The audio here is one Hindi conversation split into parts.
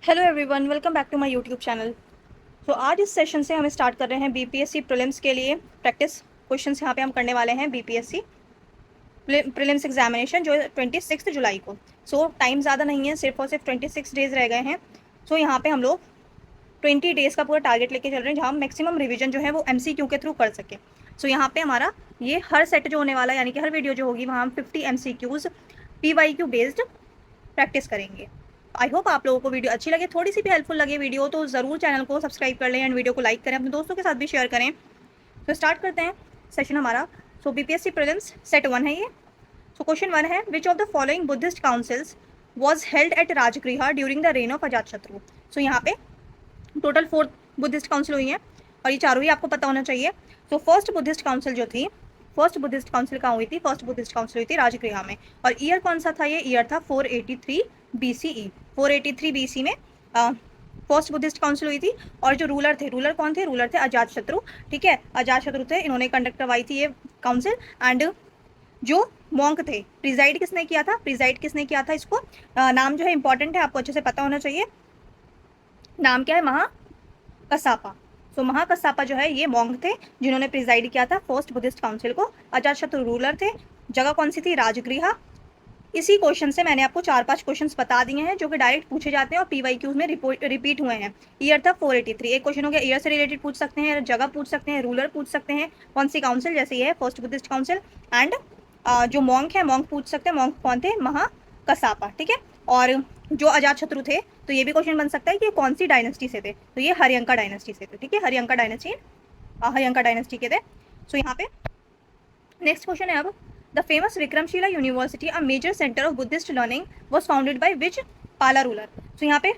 Hello everyone, welcome back to my YouTube channel. तो आज इस सेशन से हम स्टार्ट कर रहे हैं बीपीएससी प्रीलिम्स के लिए प्रैक्टिस क्वेश्चंस। यहाँ पे हम करने वाले हैं बीपीएससी प्रीलिम्स एग्जामिनेशन जो 26 जुलाई को। टाइम ज़्यादा नहीं है, सिर्फ और सिर्फ 26 डेज रह गए हैं। यहाँ पे हम लोग 20 डेज़ का पूरा टारगेट लेके चल रहे हैं, जहाँ हम मैक्सिमम रिविजन जो है वो MCQ के थ्रू कर सकें। यहाँ पे हमारा ये हर सेट जो होने वाला है, यानी कि हर वीडियो जो होगी वहाँ हम 50 MCQs PYQ बेस्ड प्रैक्टिस करेंगे। आई होप आप लोगों को वीडियो अच्छी लगे, थोड़ी सी भी हेल्पफुल लगे वीडियो तो ज़रूर चैनल को सब्सक्राइब कर लें एंड वीडियो को लाइक करें, अपने दोस्तों के साथ भी शेयर करें। स्टार्ट करते हैं सेशन हमारा। बीपीएससी प्रीलिम्स सेट 1 है ये। क्वेश्चन 1 है, which of the following Buddhist councils was held at Rajgriha during the reign of Ajatashatru. यहाँ पे टोटल 4 बुद्धिस्ट काउंसिल हुई हैं और ये चारों ही आपको पता होना चाहिए। फर्स्ट बुद्धिस्ट काउंसिल जो थी, फर्स्ट बुद्धिस्ट काउंसिल कहाँ हुई थी? फर्स्ट बुद्धिस्ट काउंसिल हुई थी राजगृह में। और ईयर कौन सा था? ये ईयर था 483 BCE। 483 BC में फर्स्ट बुद्धिस्ट काउंसिल हुई थी। और जो रूलर थे, रूलर कौन थे? रूलर थे अजातशत्रु। ठीक है, अजातशत्रु थे, इन्होंने कंडक्ट करवाई थी ये काउंसिल। एंड जो मॉन्क थे, प्रिजाइड किसने किया था? प्रिजाइड किसने किया था? इसको नाम जो है इंपॉर्टेंट है, आपको अच्छे से पता होना चाहिए। नाम क्या है? महाकसापा। महाकसापा जो है ये मॉन्क थे जिन्होंने प्रिजाइड किया था फर्स्ट बुद्धिस्ट काउंसिल को। अजातशत्रु रूलर थे। जगह कौन सी थी? राजगृह। इसी क्वेश्चन से मैंने आपको 4-5 क्वेश्चंस बता दिए हैं जो कि डायरेक्ट पूछे जाते हैं और PYQ में रिपीट हुए हैं। ईयर था 483। एक क्वेश्चन हो गया, ईयर से रिलेटेड पूछ सकते हैं, जगह पूछ सकते हैं, रूलर पूछ सकते हैं, कौन सी काउंसिल, जैसे ये है फर्स्ट बुद्धिस्ट काउंसिल। एंड जो मॉन्क है, मॉन्क पूछ सकते हैं, मॉन्क कौन थे? महाकसापा। ठीक है, और जो अजातशत्रु थे, तो ये भी क्वेश्चन बन सकता है कि कौन सी डायनेस्टी से थे? तो ये हरियंका डायनेस्टी से थे। ठीक है, हरियंका डायनेस्टी के थे। यहाँ पे नेक्स्ट क्वेश्चन है अब, the famous Vikramshila university, a major centre of Buddhist learning, was founded by which Pala ruler. यहाँ पे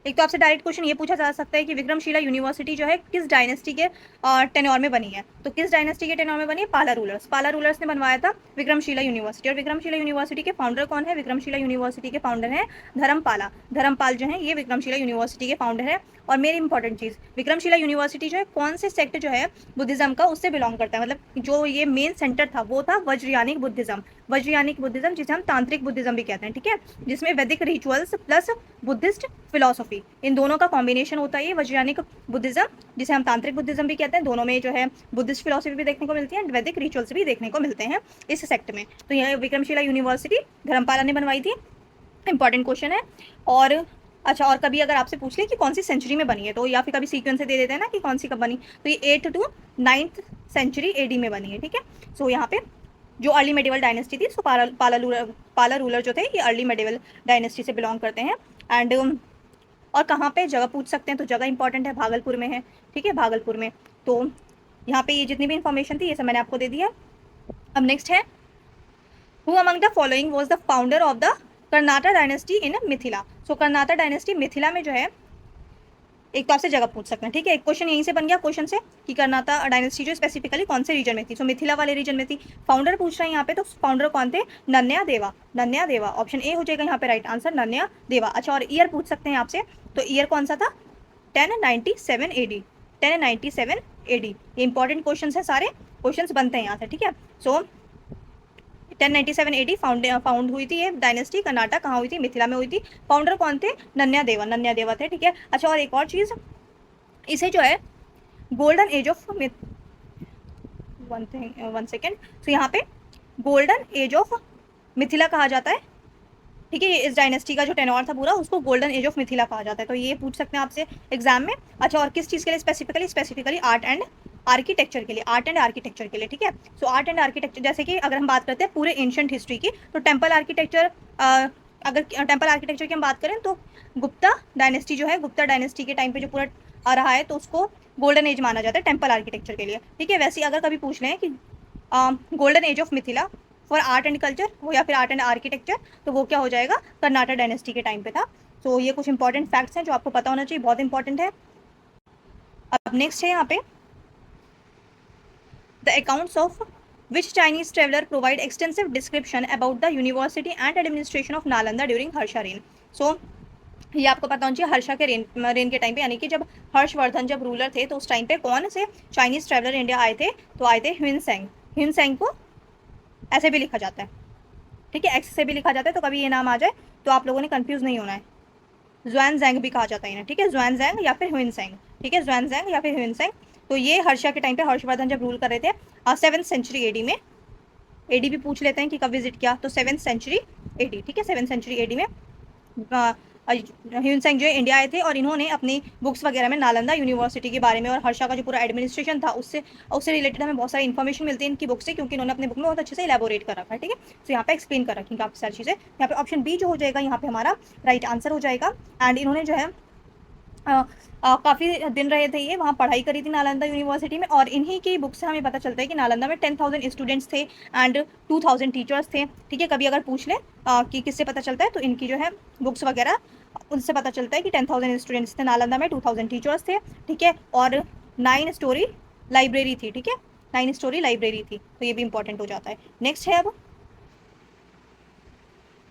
एक तो आपसे डायरेक्ट क्वेश्चन ये पूछा जा सकता है कि विक्रमशिला यूनिवर्सिटी जो है किस डायनेस्टी के टेन्योर में बनी है? तो किस डायनेस्टी के टेन्योर में बनी है? पाला रूलर्स। पाला रूलर्स ने बनवाया था विक्रमशिला यूनिवर्सिटी। और विक्रमशिला यूनिवर्सिटी के फाउंडर कौन है? विक्रमशिला यूनिवर्सिटी के फाउंडर हैं धर्मपाला। धर्मपाल जो है ये विक्रमशिला यूनिवर्सिटी के फाउंडर है। और मेरी इंपॉर्टेंट चीज़, विक्रमशिला यूनिवर्सिटी जो है कौन से सेक्ट जो है बुद्धिज्म का, उससे बिलोंग करता है। मतलब जो ये मेन सेंटर था वो था वज्रयानिक बुद्धिज्म। वज्रयानिक बुद्धिज्म जिसे हम तांत्रिक बुद्धिज्म भी कहते हैं। ठीक है, जिसमें वैदिक रिचुअल्स प्लस बुद्धिस्ट फिलोसफी, इन दोनों का कॉम्बिनेशन होता है ये वज्रयानिक बुद्धिज्म, जिसे हम तांत्रिक बुद्धिज्म भी कहते हैं। दोनों में जो है बुद्धिस्ट फिलोसफी भी देखने को मिलती है, वैदिक रिचुअल्स भी देखने को मिलते हैं इस सेक्ट में। तो यह विक्रमशिला यूनिवर्सिटी धर्मपाला ने बनवाई थी। इंपॉर्टेंट क्वेश्चन है। और अच्छा, और कभी अगर आपसे पूछ ले कि कौन सी सेंचुरी में बनी है, तो या फिर कभी सीक्वेंस से दे देते हैं ना कि कौन सी कब बनी, तो ये 8th to 9th century AD में बनी है। ठीक है, यहाँ पे जो अर्ली मेडिवल डायनेस्टी थी, पाला रूलर जो थे ये अर्ली मेडिवल डायनेस्टी से बिलोंग करते हैं। एंड और कहाँ पे जगह पूछ सकते हैं, तो जगह इंपॉर्टेंट है, भागलपुर में है। ठीक है, भागलपुर में। तो यहाँ पे ये जितनी भी इंफॉर्मेशन थी ये सब मैंने आपको दे दिया। अब नेक्स्ट है, who among the following was the founder of the Karnata dynasty in Mithila. Karnata dynasty Mithila में जो है, एक तो आपसे जगह पूछ सकते हैं। ठीक है, एक क्वेश्चन यहीं से बन गया क्वेश्चन से कि कर्नाटा डायनेस्टी जो स्पेसिफिकली कौन से रीजन में थी। मिथिला वाले रीजन में थी। फाउंडर पूछ रहे हैं यहाँ पे, तो फाउंडर कौन थे? नन्या देवा। नन्या देवा, ऑप्शन ए हो जाएगा यहाँ पे राइट आंसर, नन्या देवा। अच्छा, और ईयर पूछ सकते हैं आपसे, तो ईयर कौन सा था? 1097 AD। 1097 AD। ये इंपॉर्टेंट क्वेश्चन है, सारे क्वेश्चन बनते हैं यहाँ से। ठीक है, 1097 AD फाउंड हुई थी ये डायनेस्टी। कर्नाटक कहाँ हुई थी? मिथिला में हुई थी। फाउंडर कौन थे? नन्या देवा थे। ठीक है, अच्छा, और एक और चीज़, इसे जो है golden age of one second, यहाँ पे गोल्डन एज ऑफ मिथिला कहा जाता है। ठीक है, इस डायनेस्टी का जो टेनोर था पूरा, उसको गोल्डन एज ऑफ मिथिला कहा जाता है। तो ये पूछ सकते हैं आपसे एग्जाम में। अच्छा, और किस चीज़ के लिए स्पेसिफिकली आर्ट एंड आर्किटेक्चर के लिए, आर्ट एंड आर्किटेक्चर के लिए। ठीक है, आर्ट एंड आर्किटेक्चर, जैसे कि अगर हम बात करते हैं पूरे एंशिएंट हिस्ट्री की, तो टेम्पल आर्किटेक्चर, अगर टेम्पल आर्किटेक्चर की हम बात करें तो गुप्ता डायनेस्टी जो है, गुप्ता डायनेस्टी के टाइम पे जो पूरा आ रहा है, तो उसको गोल्डन एज माना जाता है टेम्पल आर्किटेक्चर के लिए। ठीक है, वैसे अगर कभी पूछ लें कि golden age of Mithila for art and culture हो या फिर आर्ट एंड आर्किटेक्चर, तो वो क्या हो जाएगा? कर्नाटक डायनेस्टी के टाइम पे था। ये कुछ इंपॉर्टेंट फैक्ट्स हैं जो आपको पता होना चाहिए, बहुत इंपॉर्टेंट है। अब नेक्स्ट है यहाँ पे, the accounts of which Chinese traveller provide extensive description about the university and administration of Nalanda during Harsha rain. ये आपको पता होना चाहिए, हर्षा के रेन के टाइम पे, यानी कि जब हर्षवर्धन जब रूलर थे, तो उस टाइम पे कौन से चाइनीज ट्रेवलर इंडिया आए थे? तो आए थे ह्विनसेंग। ह्विनसेंग को ऐसे भी लिखा जाता है। ठीक है, एक्स से भी लिखा जाता है, तो कभी ये नाम आ जाए तो आप लोगों ने कंफ्यूज नहीं होना है। ज़ुआनज़ैंग भी कहा जाता है इन्हें, ठीक है, ज़ुआनज़ैंग या फिर ह्यूनसेंग, ठीक है, ज़ुआनज़ैंग या फिर ह्यूनसेंग। तो ये हर्षा के टाइम पे हर्षवर्धन जब रूल कर रहे थे 7th सेंचुरी एडी में, एडी भी पूछ लेते हैं कि कब विजिट किया, तो 7th सेंचुरी एडी, ठीक है, 7th सेंचुरी एडी में ह्यूनसेंग जो है इंडिया आए थे और इन्होंने अपनी बुक्स वगैरह में नालंदा यूनिवर्सिटी के बारे में और हर्षा का जो पूरा एडमिनिस्ट्रेशन था उससे रिलेटेड हमें बहुत सारी इन्फॉर्मेशन मिलती है इनकी बुक से, क्योंकि इन्होंने अपने बुक में बहुत अच्छे से इलेबोरेट कर रखा है, ठीक है। तो यहाँ पे एक्सप्लेन कर रखी काफ़ी सारी चीज़ें। यहाँ पे ऑप्शन बी जो हो जाएगा यहाँ पे हमारा राइट आंसर हो जाएगा। एंड इन्होंने जो है काफ़ी दिन रहे थे ये, वहाँ पढ़ाई करी थी नालंदा यूनिवर्सिटी में, और इन्हीं की बुक से हमें पता चलता है कि नालंदा में 10,000 स्टूडेंट्स थे एंड 2,000 टीचर्स थे, ठीक है। कभी अगर पूछ ले कि किससे पता चलता है, तो इनकी जो है बुक्स वगैरह उनसे पता चलता है कि 10,000 स्टूडेंट्स थे नालंदा में, 2,000 टीचर्स थे, ठीक है, और 9 स्टोरी लाइब्रेरी थी, ठीक है, 9 स्टोरी लाइब्रेरी थी, तो ये भी इंपॉर्टेंट हो जाता है। नेक्स्ट है अब,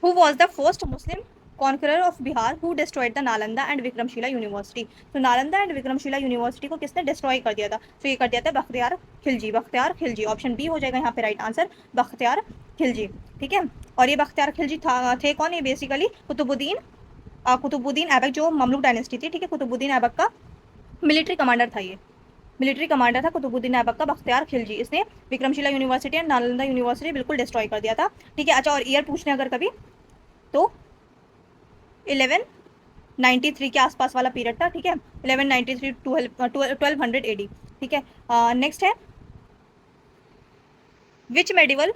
who was the first Muslim conqueror of Bihar who destroyed the Nalanda and Vikramshila university. तो नालंदा एंड विक्रमशिला यूनिवर्सिटी को किसने डिस्ट्रॉय कर दिया था, तो ये कर दिया था बख्तियार खिलजी, बख्तियार खिलजी। ऑप्शन बी हो जाएगा यहाँ पे राइट आंसर, बख्तियार खिलजी, ठीक है। और ये बख्तियार खिलजी थे कौन, ये बेसिकली कुतुबुद्दीन ऐबक जो ममलूक डायनेस्टी थी, ठीक है, कुतुबुद्दीन ऐबक का मिलिट्री कमांडर था, ये मिलिट्री कमांडर था कुतुबुद्दीन ऐबक का बख्तियार खिलजी। इसने Vikramshila university and Nalanda university बिल्कुल डिस्ट्रॉय कर दिया था, ठीक है। अच्छा, और ईयर पूछने अगर कभी, तो 1193 के आसपास वाला पीरियड था, ठीक है, 1193 1200 AD, ठीक है। नेक्स्ट है, विच मेडिवल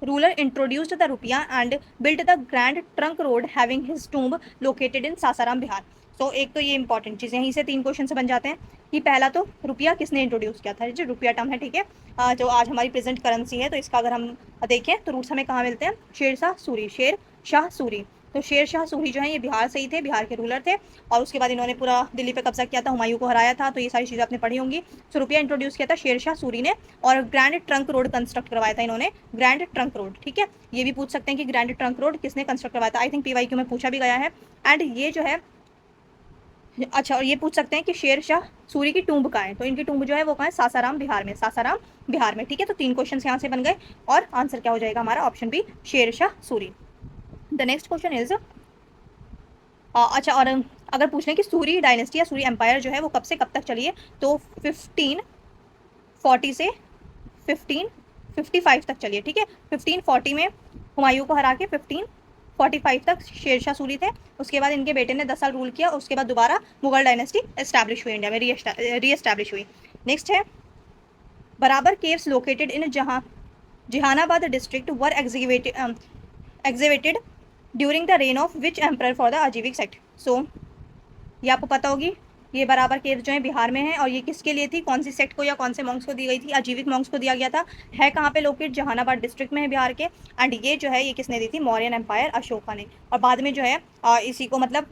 रूलर इंट्रोड्यूस्ड द रुपया and built the grand trunk road having his tomb located in Sasaram Bihar. तो एक तो ये इंपॉर्टेंट चीज़, यहीं से 3 क्वेश्चन से बन जाते हैं कि पहला तो रुपया किसने इंट्रोड्यूस किया था, जो रुपया टर्म है, ठीक है, जो आज हमारी प्रेजेंट करेंसी है, तो इसका अगर हम देखें तो रूट्स हमें कहाँ मिलते हैं, शेर शाह सूरी। तो शेर शाह सूरी जो है ये बिहार से ही थे, बिहार के रूलर थे, और उसके बाद इन्होंने पूरा दिल्ली पे कब्जा किया था, हुमायूं को हराया था, तो ये सारी चीज़ें आपने पढ़ी होंगी। तो रुपया इंट्रोड्यूस किया था शेर शाह सूरी ने, और ग्रैंड ट्रंक रोड कंस्ट्रक्ट करवाया था इन्होंने, ग्रैंड ट्रंक रोड, ठीक है। ये भी पूछ सकते हैं कि ग्रैंड ट्रंक रोड किसने कंस्ट्रक्ट करवाया था, आई थिंक PYQ में पूछा भी गया है। एंड ये जो है, अच्छा, और ये पूछ सकते हैं कि शेर शाह सूरी की टूम्ब कहाँ है, तो इनकी टूम्ब जो है वो कहाँ है, सासाराम बिहार में, सासाराम बिहार में, ठीक है। तो 3 क्वेश्चन यहाँ से बन गए, और आंसर क्या हो जाएगा हमारा, option B Sher Shah Suri. The next question is, अच्छा, और अगर पूछ लें कि सूरी डायनेस्टी या सूरी एम्पायर जो है वो कब से कब तक चली है, तो 1540 से 1555 तक चली है, ठीक है। 1540 में हुमायूं को हरा के 1545 तक शेरशाह सूरी थे, उसके बाद इनके बेटे ने 10 साल रूल किया, उसके बाद दोबारा मुगल डायनेस्टी एस्टैब्लिश हुई, इंडिया में री एस्टैब्लिश हुई। नेक्स्ट है, Barabar caves located in Jehanabad district were excavated during the reign of which emperor for the Ajivika sect. So ये आपको पता होगी, ये बराबर केव जो है बिहार में है, और ये किसके लिए थी, कौन सी सेक्ट को या कौन से मॉन्क्स को दी गई थी, अजीविक मॉन्क्स को दिया गया था। है कहाँ पे लोकेट, जहानाबाद डिस्ट्रिक्ट में है बिहार के। एंड ये जो है ये किसने दी थी, मौर्यन एम्पायर अशोका ने। और बाद में जो है इसी को मतलब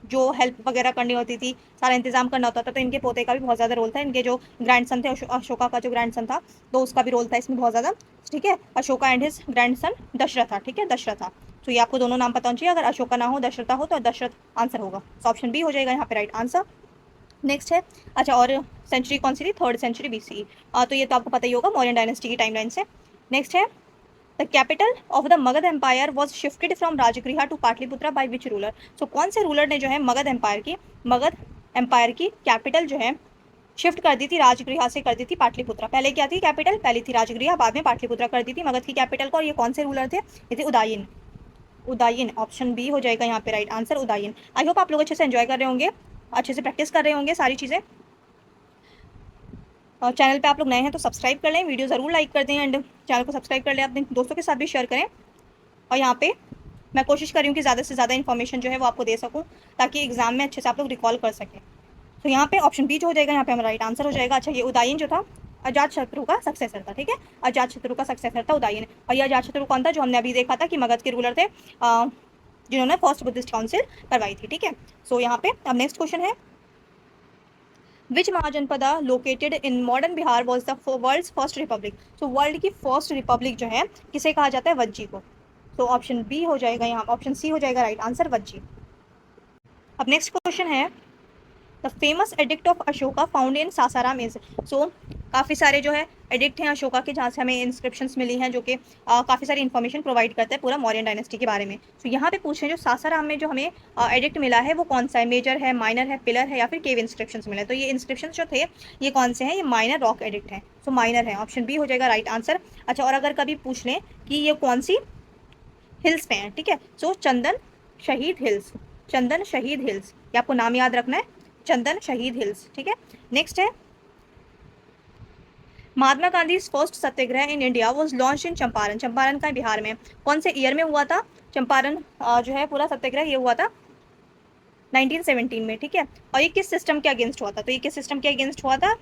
जो हेल्प वगैरह करनी होती थी, सारा इंतजाम करना होता था, तो इनके पोते का भी बहुत ज़्यादा रोल था, इनके जो ग्रैंडसन थे, अशोका का जो ग्रैंडसन था, तो उसका भी रोल था इसमें बहुत ज़्यादा, ठीक है। Ashoka and his grandson Dasharatha, ठीक है, दशरथा। तो ये आपको दोनों नाम पता होना चाहिए, अगर अशोका ना हो दशरथा हो तो दशरथ आंसर होगा, तो ऑप्शन बी हो जाएगा यहाँ पे राइट आंसर। नेक्स्ट है, अच्छा, और सेंचुरी कौन सी थी, 3rd सेंचुरी BCE, तो ये तो आपको पता ही होगा मौर्यन डायनेस्टी की टाइमलाइन से। नेक्स्ट है, the capital of the Magadha empire was shifted from Rajgriha to Pataliputra by which ruler. So कौन से रूलर ने जो है मगध एम्पायर की कैपिटल जो है शिफ्ट कर दी थी, राजगृह से कर दी थी पाटलिपुत्रा। पहले क्या थी कैपिटल, पहले थी राजगृह, बाद में पाटलिपुत्रा कर दी थी मगध की कैपिटल को, और ये कौन से रूलर थे, ये थे उदायन। ऑप्शन बी हो जाएगा यहाँ पे right answer, Udayan. I hope आप लोग अच्छे से एंजॉय कर रहे होंगे, अच्छे से प्रैक्टिस कर रहे होंगे सारी चीज़ें। और चैनल पे आप लोग नए हैं तो सब्सक्राइब कर लें, वीडियो ज़रूर लाइक कर दें, एंड चैनल को सब्सक्राइब कर लें, अपने दोस्तों के साथ भी शेयर करें। और यहाँ पे मैं कोशिश कर रही हूँ कि ज़्यादा से ज़्यादा इन्फॉर्मेशन जो है वो आपको दे सकूँ, ताकि एग्जाम में अच्छे से आप लोग रिकॉल कर सकें। तो यहाँ पे ऑप्शन बी जो हो जाएगा यहाँ पे हमारा राइट आंसर हो जाएगा। अच्छा, ये उदायन जो था अजात शत्रु का सक्सेसर था, ठीक है, अजात शत्रु का सक्सेसर था उदायन। और ये अजात शत्रु कौन था, जो हमने अभी देखा था कि मगध के रूलर थे, जिन्होंने फर्स्ट बुद्धिस्ट काउंसिल करवाई थी, ठीक है। सो यहाँ पे अब नेक्स्ट क्वेश्चन है, which Mahajanapada located in modern Bihar was the world's first republic. So world की फर्स्ट रिपब्लिक जो है किसे कहा जाता है, वज्जी को। तो ऑप्शन बी हो जाएगा यहाँ, ऑप्शन सी हो जाएगा राइट आंसर, वज्जी। अब नेक्स्ट क्वेश्चन है, the famous edict of Ashoka found in Sasaram is. So काफ़ी सारे जो है एडिक्ट हैं अशोका के, जहाँ से हमें इंस्क्रिप्शंस मिली हैं जो कि काफ़ी सारी इन्फॉर्मेशन प्रोवाइड करते हैं पूरा मौर्यन डायनेस्टी के बारे में। तो यहाँ पे पूछे जो सासाराम में जो हमें एडिक्ट मिला है वो कौन सा है, मेजर है, माइनर है, पिलर है या फिर केव इंस्क्रिप्शंस मिले। तो ये इंस्क्रिप्शंस जो थे ये कौन से हैं, ये माइनर रॉक एडिक्ट हैं, सो माइनर है, ऑप्शन बी हो जाएगा राइट आंसर। अच्छा, और अगर कभी पूछ लें कि ये कौन सी हिल्स पे हैं, ठीक है, सो चंदन शहीद हिल्स, चंदन शहीद हिल्स, ये आपको नाम याद रखना है, चंदन शहीद हिल्स, ठीक है। नेक्स्ट है Mahatma Gandhi first Satyagraha in India was launch in Champaran, Champaran का बिहार में कौन से ईयर में हुआ था चंपारण जो है पूरा सत्याग्रह ये हुआ था 1917 में, ठीक है। और ये किस सिस्टम के अगेंस्ट हुआ था, तो ये किस सिस्टम के अगेंस्ट हुआ था,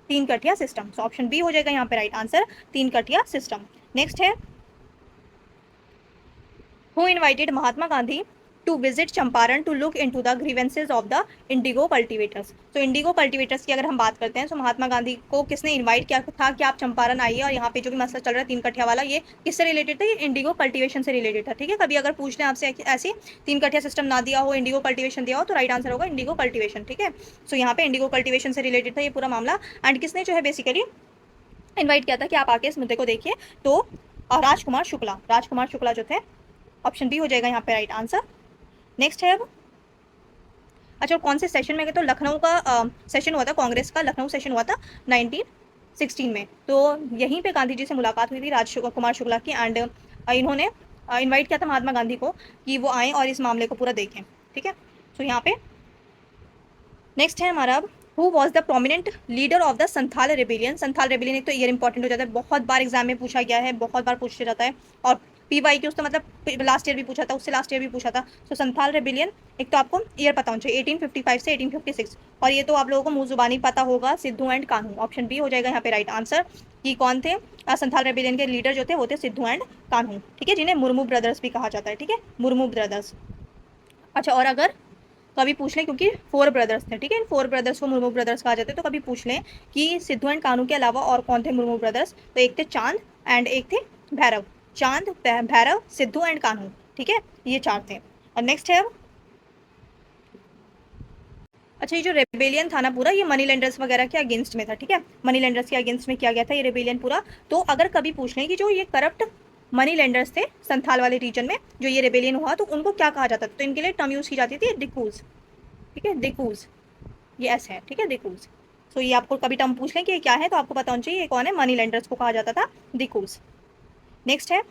तीन कठिया सिस्टम, सो ऑप्शन बी हो जाएगा यहाँ पे राइट आंसर, तीन कठिया सिस्टम। नेक्स्ट है who invited Mahatma Gandhi to visit Champaran to look into the grievances of the indigo cultivators। तो इंडिगो कल्टिवेटर्स की अगर हम बात करते हैं तो महात्मा गांधी को किसने इनवाइट किया था कि आप चंपारण आइए और यहाँ पे जो भी मसला चल रहा है तीन कठिया वाला, ये किससे रिलेटेड था, ये इंडिगो कल्टिवेशन से रिलेटेड था, ठीक है। कभी अगर पूछ लें आपसे ऐसी तीन कठिया सिस्टम ना दिया हो, इंडिगो कल्टिवेशन दिया हो, तो राइट आंसर होगा इंडिगो कल्टिवेशन, ठीक है। सो यहाँ पे इंडिगो कल्टिवेशन से रिलेटेड था ये पूरा मामला, एंड किसने जो है बेसिकली इन्वाइट किया था कि आप आके इस मुद्दे को देखिए, तो राजकुमार शुक्ला, राजकुमार शुक्ला जो थे, ऑप्शन बी हो जाएगा यहाँ पे राइट आंसर। नेक्स्ट है अब, अच्छा कौन से सेशन में गए, तो लखनऊ का सेशन हुआ था कांग्रेस का, लखनऊ सेशन हुआ था 1916 में, तो यहीं पे गांधी जी से मुलाकात हुई थी राजकुमार शुक्ला की, एंड इन्होंने इनवाइट किया था महात्मा गांधी को कि वो आएँ और इस मामले को पूरा देखें, ठीक है। तो यहाँ पे नेक्स्ट है हमारा अब, who was the prominent leader of the Santhal rebellion, Santhal rebellion एक तो ईयर इंपॉर्टेंट हो जाता है, बहुत बार एग्जाम में पूछा गया है, बहुत बार पूछा जाता है, और PYQ तो मतलब लास्ट ईयर भी पूछा था, उससे लास्ट ईयर भी पूछा था। तो संथाल रेबिलियन एक तो आपको ईयर पता होना चाहिए 1855 से 1856, और ये तो आप लोगों को मुंह जुबानी पता होगा, Sidhu and Kanhu, option B हो जाएगा यहाँ पे राइट आंसर। कि कौन थे संथाल रेबिलियन के लीडर जो थे वो थे सिद्धू एंड कान्हू, ठीक है, जिन्हें मुर्मू ब्रदर्स भी कहा जाता है, ठीक है, मुर्मू ब्रदर्स। अच्छा, और अगर कभी पूछ लें, क्योंकि 4 ब्रदर्स थे, ठीक है, इन 4 ब्रदर्स को मुर्मू ब्रदर्स कहा जाता है, तो कभी पूछ लें कि सिद्धू एंड कान्हू के अलावा और कौन थे मुर्मू ब्रदर्स, तो एक थे चांद एंड एक थे भैरव, चांद भैरव सिद्धू एंड कान्हू, ठीक है, ये 4 थे। और नेक्स्ट है, अच्छा ये जो रेबेलियन था ना पूरा, ये मनी लेंडर्स वगैरह के अगेंस्ट में था, ठीक है, मनी लेंडर्स के अगेंस्ट में किया गया था ये रेबेलियन पूरा। तो अगर कभी पूछ लें कि जो ये करप्ट मनी लेंडर्स थे संथाल वाले रीजन में जो ये रेबेलियन हुआ, तो उनको क्या कहा जाता था, तो इनके लिए टर्म यूज की जाती थी डिकूज, ठीक है, डिकूज, ये ऐसे है, ठीक है, डिकूज। तो ये आपको कभी टर्म पूछ लें कि ये क्या है, तो आपको पता होना चाहिए ये कौन है, मनी लेंडर्स को कहा जाता था डिकूज। नेक्स्ट है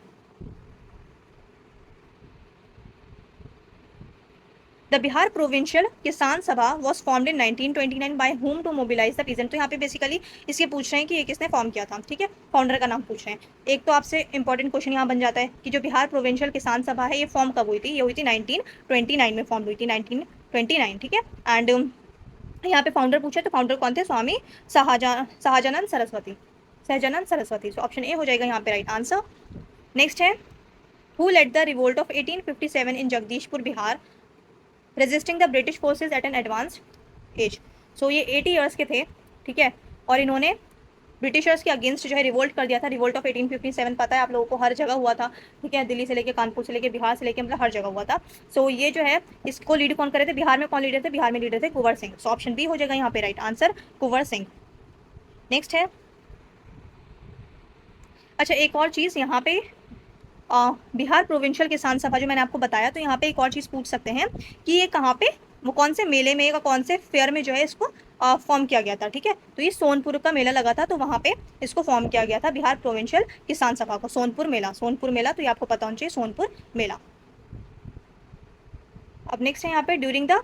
the Bihar provincial Kisan Sabha was formed in 1929 by whom to mobilise the peasant. तो यहाँ पे बेसिकली इसके पूछ रहे हैं कि ये किसने फॉर्म किया था, ठीक है, फाउंडर का नाम पूछ रहे हैं। एक तो आपसे इंपॉर्टेंट क्वेश्चन यहाँ बन जाता है कि जो बिहार प्रोविंशियल किसान सभा है ये फॉर्म कब हुई थी, ये हुई थी 1929 में फॉर्म हुई थी, 1929, ठीक है। एंड यहाँ पे फाउंडर पूछे तो फाउंडर कौन थे, Swami Sahajanand Saraswati, Sahajanand Saraswati, so option A हो जाएगा यहाँ पे राइट आंसर। नेक्स्ट है who led the revolt of 1857 in Jagdishpur Bihar resisting the British forces at an advanced age. So ये 80 ईयर्स के थे, ठीक है, और इन्होंने ब्रिटिशर्स के अगेंस्ट जो है रिवोल्ट कर दिया था। रिवोल्ट ऑफ 1857 पता है आप लोगों को, हर जगह हुआ था, ठीक है, दिल्ली से लेके कानपुर से लेके बिहार से लेके मतलब हर जगह हुआ था। सो ये जो है इसको लीड कौन करे थे, बिहार में कौन लीडर थे, बिहार में लीडर थे कुंवर सिंह, सो ऑप्शन बी हो जाएगा यहाँ पे right answer, Kunwar Singh. Next है, अच्छा एक और चीज़ यहाँ पे बिहार प्रोविंशियल किसान सभा जो मैंने आपको बताया, तो यहाँ पे एक और चीज़ पूछ सकते हैं कि ये कहाँ पे, वो कौन से मेले में या कौन से फेयर में जो है इसको फॉर्म किया गया था, ठीक है। तो ये सोनपुर का मेला लगा था, तो वहाँ पे इसको फॉर्म किया गया था बिहार प्रोविंशियल किसान सभा को, सोनपुर मेला, सोनपुर मेला, तो ये आपको पता होना चाहिए सोनपुर मेला। अब नेक्स्ट है यहाँ पे during the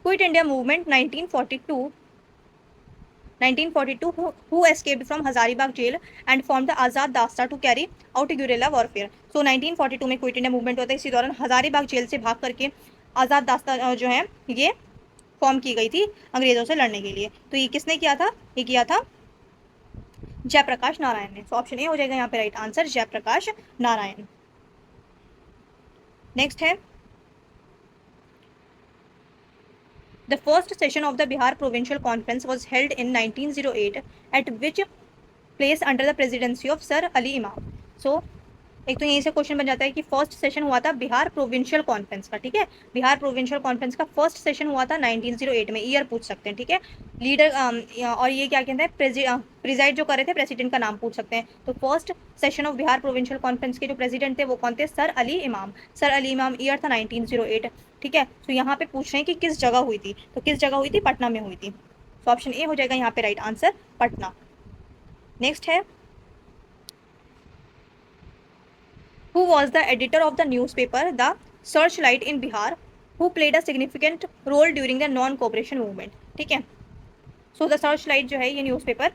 quit India movement 1942 who escaped from Hazaribagh jail and formed the Azad Dasta to carry out guerrilla warfare। So 1942 में क्विट इंडिया मूवमेंट होता है, इसी दौरान हजारीबाग जेल से भाग करके आज़ाद दास्ता जो है ये फॉर्म की गई थी अंग्रेजों से लड़ने के लिए। तो ये किसने किया था, ये किया था जयप्रकाश नारायण ने, तो ऑप्शन ए हो जाएगा यहाँ पे right answer, Jayaprakash Narayan. Next है The first session of the Bihar Provincial Conference was held in 1908 at which place under the presidency of Sir Ali Imam। So एक तो यहीं से क्वेश्चन बन जाता है कि फर्स्ट सेशन हुआ था बिहार प्रोविंशियल कॉन्फ्रेंस का, ठीक है, बिहार प्रोविंशियल कॉन्फ्रेंस का फर्स्ट सेशन हुआ था 1908 में, ईयर पूछ सकते हैं, ठीक है, लीडर और ये क्या कहते हैं, प्रिजाइड जो कर रहे थे प्रेसिडेंट का नाम पूछ सकते हैं। तो first session of Bihar provincial conference के जो प्रेसिडेंट थे वो कौन थे, सर अली इमाम, सर अली इमाम, ईयर था 1908, ठीक है। तो यहाँ पे पूछ रहे हैं कि किस जगह हुई थी, तो किस जगह हुई थी, पटना में हुई थी। तो ऑप्शन ए हो जाएगा यहाँ पे राइट आंसर, पटना। नेक्स्ट है, who was the editor of the newspaper The Searchlight in Bihar, who played a significant role during the non-cooperation movement, ठीक है। सो द सर्चलाइट जो है ये न्यूज़पेपर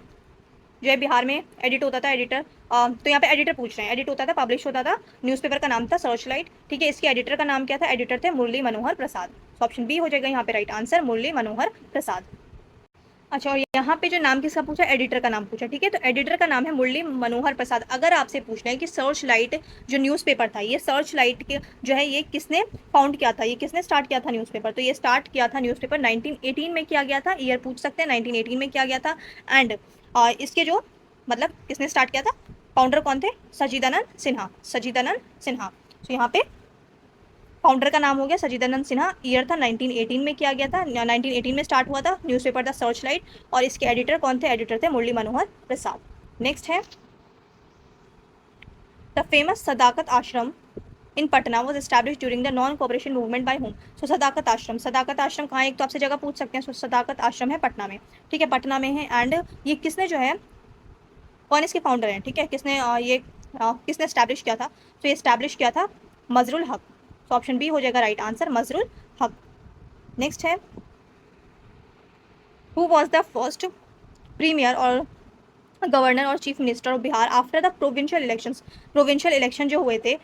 जो है बिहार में एडिट होता था, एडिटर तो यहाँ पे एडिटर पूछ रहे हैं, एडिट होता था, पब्लिश होता था, न्यूज़पेपर का नाम था सर्चलाइट, ठीक है। इसके एडिटर का नाम क्या था, एडिटर थे मुरली मनोहर प्रसाद। ऑप्शन बी हो जाएगा यहाँ पे राइट आंसर, मुरली मनोहर प्रसाद। अच्छा, और यहाँ पे जो नाम किसका पूछा, एडिटर का नाम पूछा, ठीक है। तो एडिटर का नाम है मुरली मनोहर प्रसाद। अगर आपसे पूछना है कि सर्च लाइट जो न्यूज़पेपर था, ये सर्च लाइट के जो है ये किसने फाउंड किया था, ये किसने स्टार्ट किया था न्यूज़पेपर, तो ये स्टार्ट किया था न्यूज़पेपर 1918 में किया गया था, ईयर पूछ सकते हैं, 1918 में किया गया था। एंड इसके जो मतलब किसने स्टार्ट किया था, फाउंडर कौन थे, सचिदानंद सिन्हा, सचिदानंद सिन्हा। तो यहाँ पे फाउंडर का नाम हो गया सचिदानंद सिन्हा, ईयर था 1918 में किया गया था, 1918 में स्टार्ट हुआ था न्यूज़पेपर था सर्चलाइट, और इसके एडिटर कौन थे, एडिटर थे मुरली मनोहर प्रसाद। नेक्स्ट है, the famous Sadaqat Ashram in Patna was establish during the non cooperation movement by whom. So Sadaqat Ashram, Sadaqat आश्रम कहाँ है, एक तो आपसे जगह पूछ सकते हैं। सो सदाकत आश्रम है पटना में, ठीक है, पटना में है। एंड ये किसने जो है, कौन इसके फाउंडर हैं, ठीक है, किसने ये किसने स्टैब्लिश किया था, तो ये स्टैब्लिश किया था मजरुल हक। तो ऑप्शन बी हो जाएगा right answer, Mazharul Haque. Next है, who was the first premier or governor or chief minister of Bihar after the provincial elections. Provincial election जो हुए थे